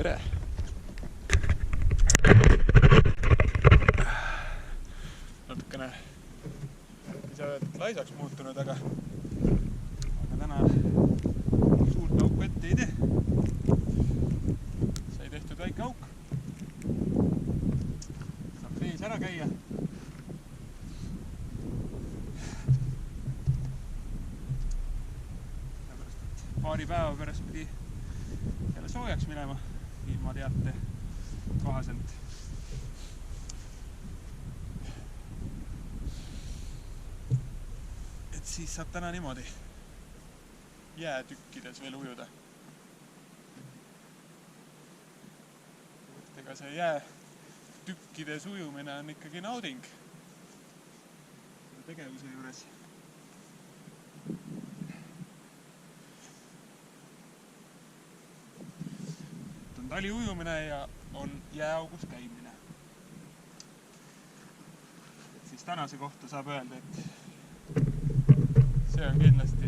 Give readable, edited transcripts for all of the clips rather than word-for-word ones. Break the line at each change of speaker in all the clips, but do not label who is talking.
tere! Natukene ei saa öelda, et laisaks muutunud, aga täna suurt auku ette ei tee. Sai tehtud väike auk. Saab vees ära käia. Paari päeva pärast pidi jälle soojaks minema ilmateate kohaselt. Et siis saab täna niimoodi jäätükkides veel ujuda. Ega see jäätükkides ujumine on ikkagi nauding tegevuse juures. Tali ujumine ja on jääaugus käimine. Et siis tänase kohta saab öelda, et see on kindlasti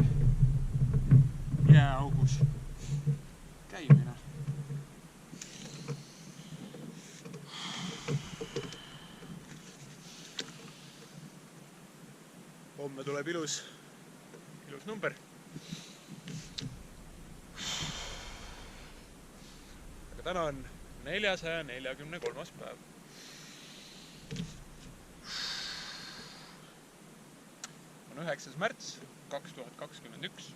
jääaugus käimine. Homme tuleb ilus number. Täna on 443. päev. On 9. märts 2021.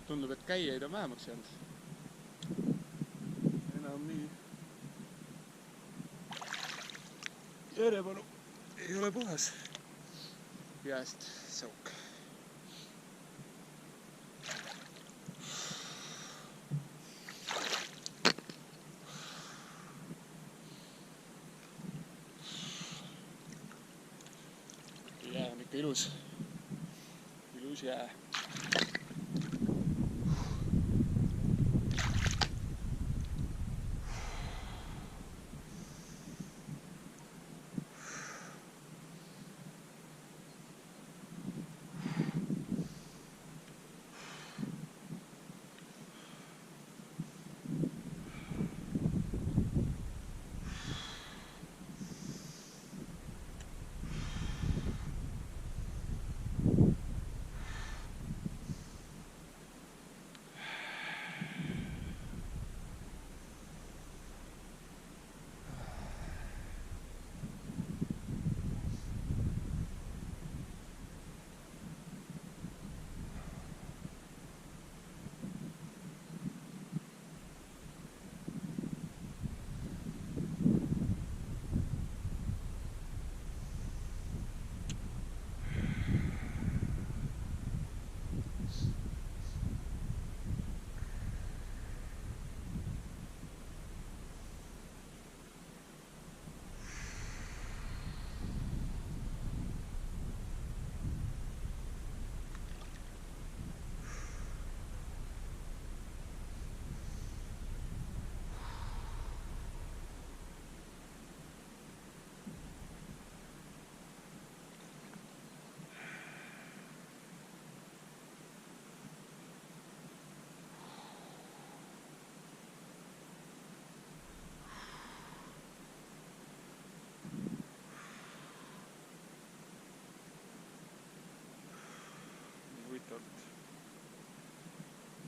Tundub, et käijaid on vähemaks jäänud. Enam nii järjepanu ei ole puhas. Jääst sauk. Jää on ikka ilus jää.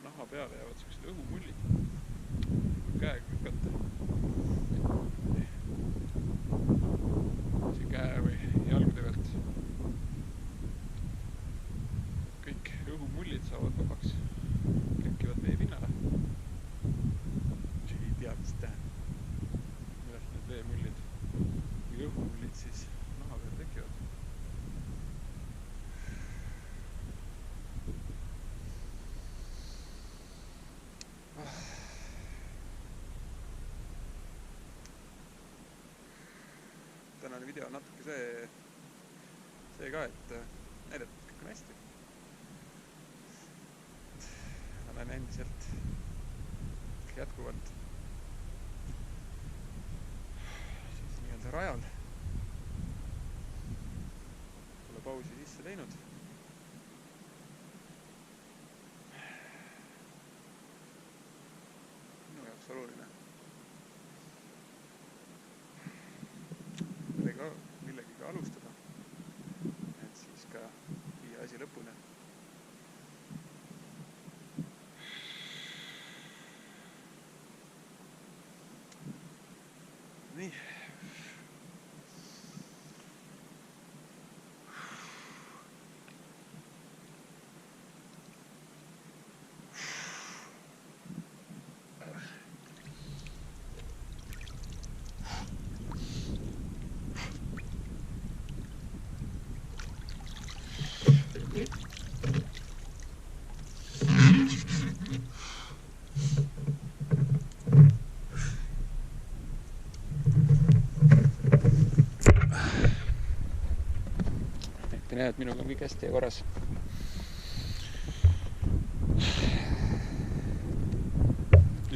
Naha peale jäävad sellised õhumullid. Käega lükata. See käe või jalgude pealt. Kõik õhumullid saavad vabaks. Kerkivad vee pinnale. Isegi ei tea, mis tähendab. Millest need veemullid või õhumullid siis naha peal tekivad. tänane video on natuke see ka, et näidata, et kõik on hästi. Olen endiselt jätkuvalt siis nii-öelda rajal. Pole pausi sisse teinud. Minu jaoks oluline. Millegiga alustada, et siis ka viia asi lõpuni. Nii. Näed, et minuga on kõik hästi ja korras.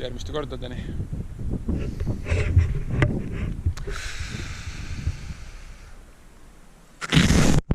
Järgmiste kordadeni.